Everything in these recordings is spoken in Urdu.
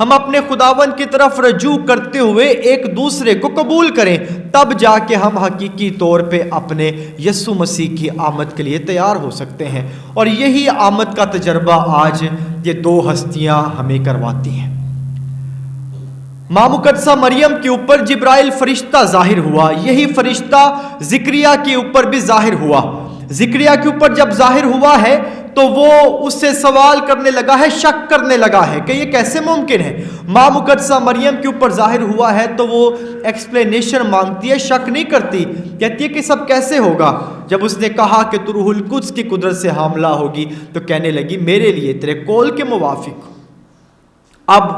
ہم اپنے خداوند کی طرف رجوع کرتے ہوئے ایک دوسرے کو قبول کریں، تب جا کے ہم حقیقی طور پہ اپنے یسوع مسیح کی آمد کے لیے تیار ہو سکتے ہیں۔ اور یہی آمد کا تجربہ آج یہ دو ہستیاں ہمیں کرواتی ہیں۔ ماں مقدسہ مریم کے اوپر جبرائیل فرشتہ ظاہر ہوا، یہی فرشتہ زکریا کے اوپر بھی ظاہر ہوا۔ زکریا کے اوپر جب ظاہر ہوا ہے تو وہ اس سے سوال کرنے لگا ہے، شک کرنے لگا ہے کہ یہ کیسے ممکن ہے۔ ماں مقدسہ مریم کے اوپر ظاہر ہوا ہے تو وہ ایکسپلینیشن مانگتی ہے، شک نہیں کرتی، کہتی ہے کہ سب کیسے ہوگا۔ جب اس نے کہا کہ تو روح القدس کی قدرت سے حاملہ ہوگی تو کہنے لگی میرے لیے تیرے قول کے موافق۔ اب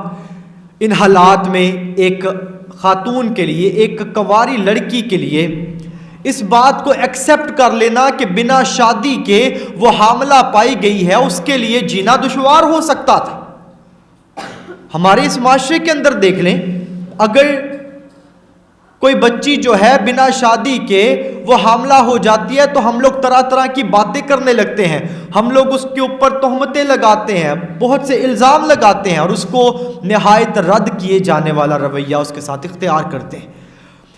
ان حالات میں ایک خاتون کے لیے، ایک کنواری لڑکی کے لیے اس بات کو ایکسپٹ کر لینا کہ بنا شادی کے وہ حاملہ پائی گئی ہے، اس کے لیے جینا دشوار ہو سکتا تھا۔ ہمارے اس معاشرے کے اندر دیکھ لیں، اگر کوئی بچی جو ہے بنا شادی کے وہ حاملہ ہو جاتی ہے تو ہم لوگ طرح طرح کی باتیں کرنے لگتے ہیں، ہم لوگ اس کے اوپر تہمتیں لگاتے ہیں، بہت سے الزام لگاتے ہیں اور اس کو نہایت رد کیے جانے والا رویہ اس کے ساتھ اختیار کرتے ہیں۔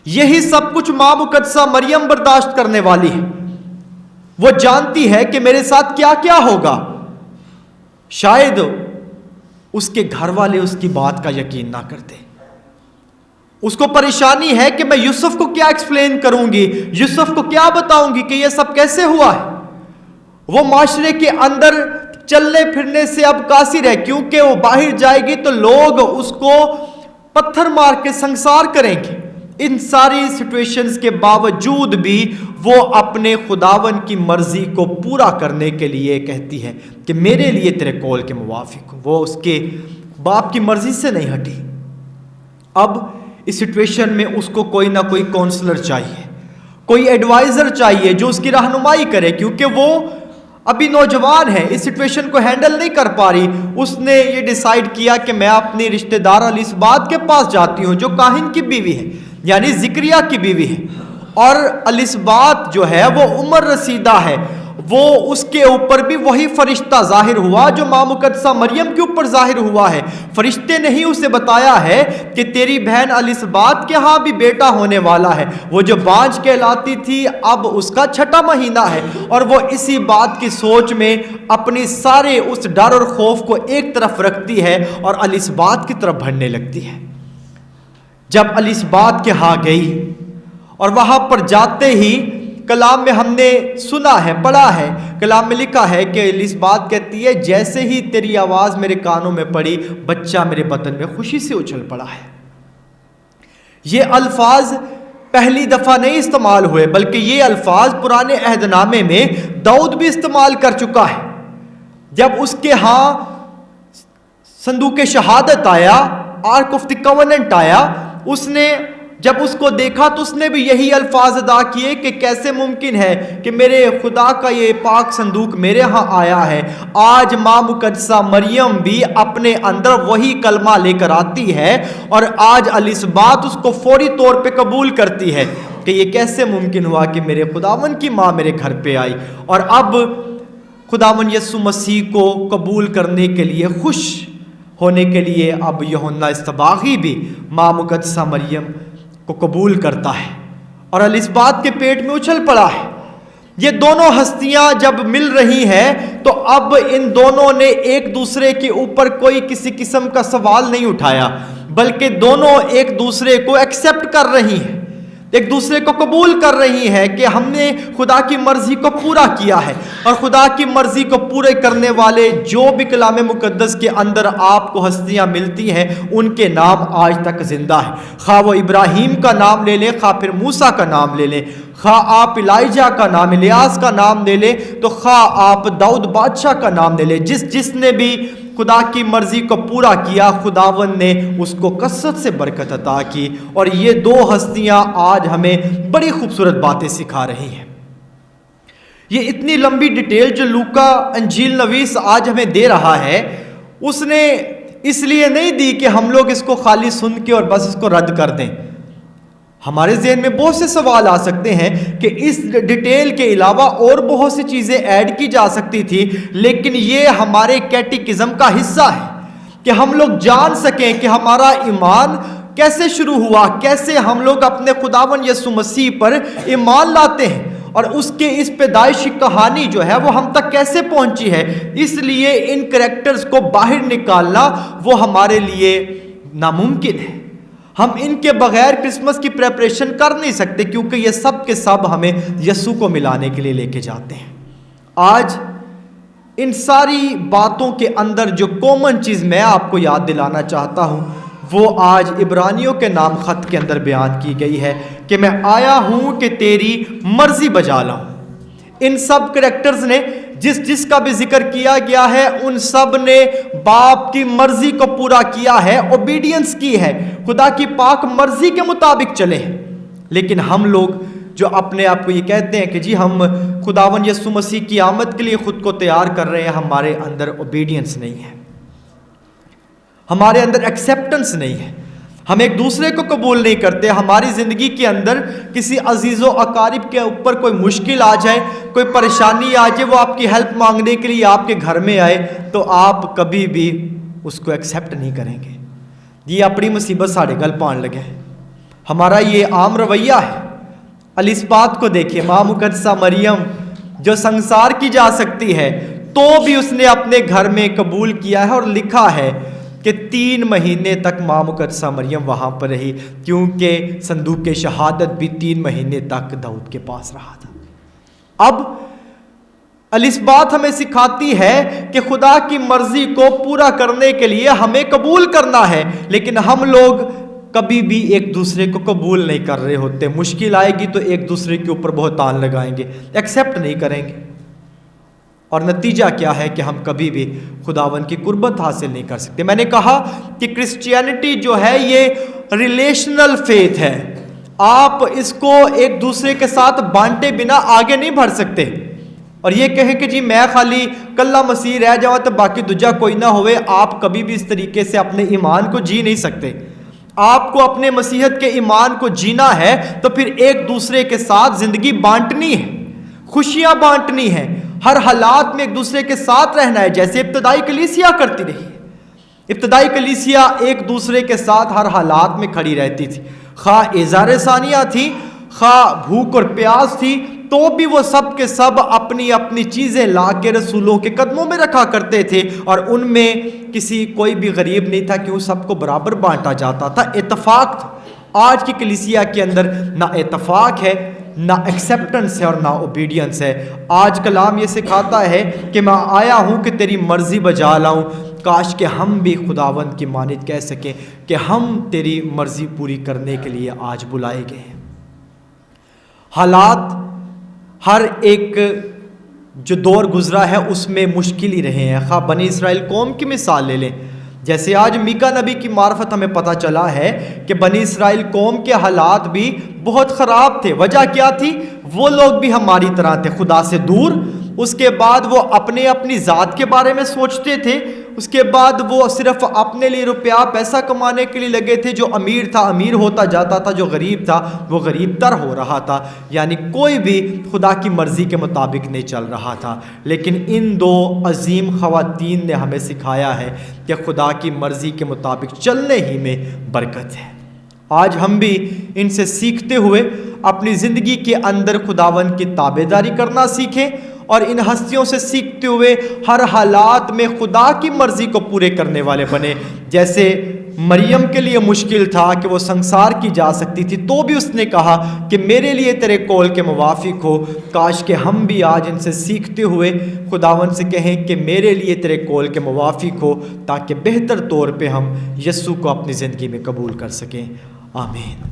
یہی سب کچھ ماں مقدسہ مریم برداشت کرنے والی ہے۔ وہ جانتی ہے کہ میرے ساتھ کیا کیا ہوگا۔ شاید اس کے گھر والے اس کی بات کا یقین نہ کرتے، اس کو پریشانی ہے کہ میں یوسف کو کیا ایکسپلین کروں گی، یوسف کو کیا بتاؤں گی کہ یہ سب کیسے ہوا ہے۔ وہ معاشرے کے اندر چلنے پھرنے سے اب قاصر ہے، کیونکہ وہ باہر جائے گی تو لوگ اس کو پتھر مار کے سنسار کریں گے۔ ان ساری سچویشنز کے باوجود بھی وہ اپنے خداون کی مرضی کو پورا کرنے کے لیے کہتی ہے کہ میرے لیے تیرے قول کے موافق۔ وہ اس کے باپ کی مرضی سے نہیں ہٹی۔ اب اس سچویشن میں اس کو کوئی نہ کوئی کونسلر چاہیے، کوئی ایڈوائزر چاہیے جو اس کی رہنمائی کرے، کیونکہ وہ ابھی نوجوان ہے، اس سچویشن کو ہینڈل نہیں کر پا رہی۔ اس نے یہ ڈیسائیڈ کیا کہ میں اپنی رشتہ دار الصبات کے پاس جاتی ہوں جو کاہن کی بیوی ہے، یعنی زکریا کی بیوی ہے، اور الصبات جو ہے وہ عمر رسیدہ ہے، وہ اس کے اوپر بھی وہی فرشتہ ظاہر ہوا جو ماں مقدسہ مریم کے اوپر ظاہر ہوا ہے۔ فرشتے نے ہی اسے بتایا ہے کہ تیری بہن الصبات کے ہاں بھی بیٹا ہونے والا ہے۔ وہ جو بانجھ کہلاتی تھی اب اس کا 6واں مہینہ ہے، اور وہ اسی بات کی سوچ میں اپنی سارے اس ڈر اور خوف کو ایک طرف رکھتی ہے اور الصبات کی طرف بڑھنے لگتی ہے۔ جب الصبات کے ہاں گئی اور وہاں پر جاتے ہی کلام میں ہم نے سنا ہے، پڑھا ہے، کلام میں لکھا ہے کہ الصبات کہتی ہے جیسے ہی تیری آواز میرے کانوں میں پڑی بچہ میرے بطن میں خوشی سے اچھل پڑا ہے۔ یہ الفاظ پہلی دفعہ نہیں استعمال ہوئے، بلکہ یہ الفاظ پرانے عہد نامے میں داؤد بھی استعمال کر چکا ہے۔ جب اس کے ہاں صندوق شہادت آیا، آرک آف دی کوننٹ آیا، اس نے جب اس کو دیکھا تو اس نے بھی یہی الفاظ ادا کیے کہ کیسے ممکن ہے کہ میرے خدا کا یہ پاک صندوق میرے ہاں آیا ہے۔ آج ماں مقدسہ مریم بھی اپنے اندر وہی کلمہ لے کر آتی ہے، اور آج الصبات اس کو فوری طور پہ قبول کرتی ہے کہ یہ کیسے ممکن ہوا کہ میرے خداون کی ماں میرے گھر پہ آئی۔ اور اب خداون یسوع مسیح کو قبول کرنے کے لیے، خوش ہونے کے لیے، اب یوحنا اصطباغی بھی ماں مقدسہ مریم کو قبول کرتا ہے اور الصبات کے پیٹ میں اچھل پڑا ہے۔ یہ دونوں ہستیاں جب مل رہی ہیں تو اب ان دونوں نے ایک دوسرے کے اوپر کوئی کسی قسم کا سوال نہیں اٹھایا، بلکہ دونوں ایک دوسرے کو ایکسپٹ کر رہی ہیں، ایک دوسرے کو قبول کر رہی ہے کہ ہم نے خدا کی مرضی کو پورا کیا ہے، اور خدا کی مرضی کو پورے کرنے والے جو بھی کلام مقدس کے اندر آپ کو ہستیاں ملتی ہیں ان کے نام آج تک زندہ ہیں۔ خواہ وہ ابراہیم کا نام لے لیں، خواہ پھر موسیٰ کا نام لے لیں، خواہ آپ الائجہ کا نام، الیاس کا نام لے لیں، تو خواہ آپ داؤد بادشاہ کا نام لے لیں، جس نے بھی خدا کی مرضی کو پورا کیا خداوند نے اس کو کثرت سے برکت عطا کی۔ اور یہ دو ہستیاں آج ہمیں بڑی خوبصورت باتیں سکھا رہی ہیں۔ یہ اتنی لمبی ڈیٹیل جو لوکا انجیل نویس آج ہمیں دے رہا ہے، اس نے اس لیے نہیں دی کہ ہم لوگ اس کو خالی سن کے اور بس اس کو رد کر دیں۔ ہمارے ذہن میں بہت سے سوال آ سکتے ہیں کہ اس ڈیٹیل کے علاوہ اور بہت سی چیزیں ایڈ کی جا سکتی تھی، لیکن یہ ہمارے کیٹیکزم کا حصہ ہے۔ کہ ہم لوگ جان سکیں کہ ہمارا ایمان کیسے شروع ہوا، کیسے ہم لوگ اپنے خداوند یسوع مسیح پر ایمان لاتے ہیں، اور اس کے اس پیدائشی کہانی جو ہے وہ ہم تک کیسے پہنچی ہے۔ اس لیے ان کریکٹرز کو باہر نکالنا وہ ہمارے لیے ناممکن ہے۔ ہم ان کے بغیر کرسمس کی پریپریشن کر نہیں سکتے، کیونکہ یہ سب کے سب ہمیں یسوع کو ملانے کے لیے لے کے جاتے ہیں۔ آج ان ساری باتوں کے اندر جو کامن چیز میں آپ کو یاد دلانا چاہتا ہوں وہ آج عبرانیوں کے نام خط کے اندر بیان کی گئی ہے کہ میں آیا ہوں کہ تیری مرضی بجا لاؤں۔ ان سب کریکٹرز نے جس کا بھی ذکر کیا گیا ہے، ان سب نے باپ کی مرضی کو پورا کیا ہے، اوبیڈینس کی ہے، خدا کی پاک مرضی کے مطابق چلے ہیں۔ لیکن ہم لوگ جو اپنے آپ کو یہ کہتے ہیں کہ جی ہم خداوند یسوع مسیح کی آمد کے لیے خود کو تیار کر رہے ہیں، ہمارے اندر اوبیڈینس نہیں ہے، ہمارے اندر ایکسیپٹنس نہیں ہے، ہم ایک دوسرے کو قبول نہیں کرتے۔ ہماری زندگی کے اندر کسی عزیز و اقارب کے اوپر کوئی مشکل آ جائے، کوئی پریشانی آ جائے، وہ آپ کی ہیلپ مانگنے کے لیے آپ کے گھر میں آئے، تو آپ کبھی بھی اس کو ایکسیپٹ نہیں کریں گے۔ یہ اپنی مصیبت ساڑھے گل پان لگے، ہمارا یہ عام رویہ ہے۔ الاسبات کو دیکھیے، ماں مقدسہ مریم جو سنسار کی جا سکتی ہے تو بھی اس نے اپنے گھر میں قبول کیا ہے، اور لکھا ہے کہ 3 مہینے تک ماں مقدسہ مریم وہاں پر رہی، کیونکہ صندوق شہادت بھی 3 مہینے تک داؤد کے پاس رہا تھا۔ اب الاسبات ہمیں سکھاتی ہے کہ خدا کی مرضی کو پورا کرنے کے لیے ہمیں قبول کرنا ہے، لیکن ہم لوگ کبھی بھی ایک دوسرے کو قبول نہیں کر رہے ہوتے۔ مشکل آئے گی تو ایک دوسرے کے اوپر بہتان لگائیں گے، ایکسیپٹ نہیں کریں گے، اور نتیجہ کیا ہے کہ ہم کبھی بھی خداوند کی قربت حاصل نہیں کر سکتے۔ میں نے کہا کہ کرسچینٹی جو ہے یہ ریلیشنل فیتھ ہے، آپ اس کو ایک دوسرے کے ساتھ بانٹے بنا آگے نہیں بڑھ سکتے، اور یہ کہیں کہ جی میں خالی کلہ مسیح رہ جاؤں تو باقی دوجا کوئی نہ ہوئے، آپ کبھی بھی اس طریقے سے اپنے ایمان کو جی نہیں سکتے۔ آپ کو اپنے مسیحیت کے ایمان کو جینا ہے تو پھر ایک دوسرے کے ساتھ زندگی بانٹنی ہے، خوشیاں بانٹنی ہے، ہر حالات میں ایک دوسرے کے ساتھ رہنا ہے، جیسے ابتدائی کلیسیا کرتی رہی ہے۔ ابتدائی کلیسیا ایک دوسرے کے ساتھ ہر حالات میں کھڑی رہتی تھی، خواہ اظہار ثانیہ تھی، خواہ بھوک اور پیاس تھی، تو بھی وہ سب کے سب اپنی اپنی چیزیں لا کے رسولوں کے قدموں میں رکھا کرتے تھے، اور ان میں کوئی بھی غریب نہیں تھا کہ وہ سب کو برابر بانٹا جاتا تھا، اتفاق تھا۔ آج کی کلیسیا کے اندر نہ اتفاق ہے، نہ ایکسیپٹنس ہے، اور نہ اوبیڈینس ہے۔ آج کلام یہ سکھاتا ہے کہ میں آیا ہوں کہ تیری مرضی بجا لاؤں۔ کاش کہ ہم بھی خداوند کی مانند کہہ سکیں کہ ہم تیری مرضی پوری کرنے کے لیے آج بلائے گئے ہیں۔ حالات ہر ایک جو دور گزرا ہے اس میں مشکل ہی رہے ہیں، خواہ بنی اسرائیل قوم کی مثال لے لیں، جیسے آج میکا نبی کی معرفت ہمیں پتہ چلا ہے کہ بنی اسرائیل قوم کے حالات بھی بہت خراب تھے۔ وجہ کیا تھی؟ وہ لوگ بھی ہماری طرح تھے، خدا سے دور، اس کے بعد وہ اپنی ذات کے بارے میں سوچتے تھے، اس کے بعد وہ صرف اپنے لیے روپیہ پیسہ کمانے کے لیے لگے تھے۔ جو امیر تھا امیر ہوتا جاتا تھا، جو غریب تھا وہ غریب تر ہو رہا تھا، یعنی کوئی بھی خدا کی مرضی کے مطابق نہیں چل رہا تھا۔ لیکن ان 2 عظیم خواتین نے ہمیں سکھایا ہے کہ خدا کی مرضی کے مطابق چلنے ہی میں برکت ہے۔ آج ہم بھی ان سے سیکھتے ہوئے اپنی زندگی کے اندر خداوند کی تابعداری کرنا سیکھیں، اور ان ہستیوں سے سیکھتے ہوئے ہر حالات میں خدا کی مرضی کو پورے کرنے والے بنے۔ جیسے مریم کے لیے مشکل تھا کہ وہ سنسار کی جا سکتی تھی، تو بھی اس نے کہا کہ میرے لیے تیرے قول کے موافق ہو۔ کاش کہ ہم بھی آج ان سے سیکھتے ہوئے خداوند سے کہیں کہ میرے لیے تیرے قول کے موافق ہو، تاکہ بہتر طور پہ ہم یسوع کو اپنی زندگی میں قبول کر سکیں۔ آمین۔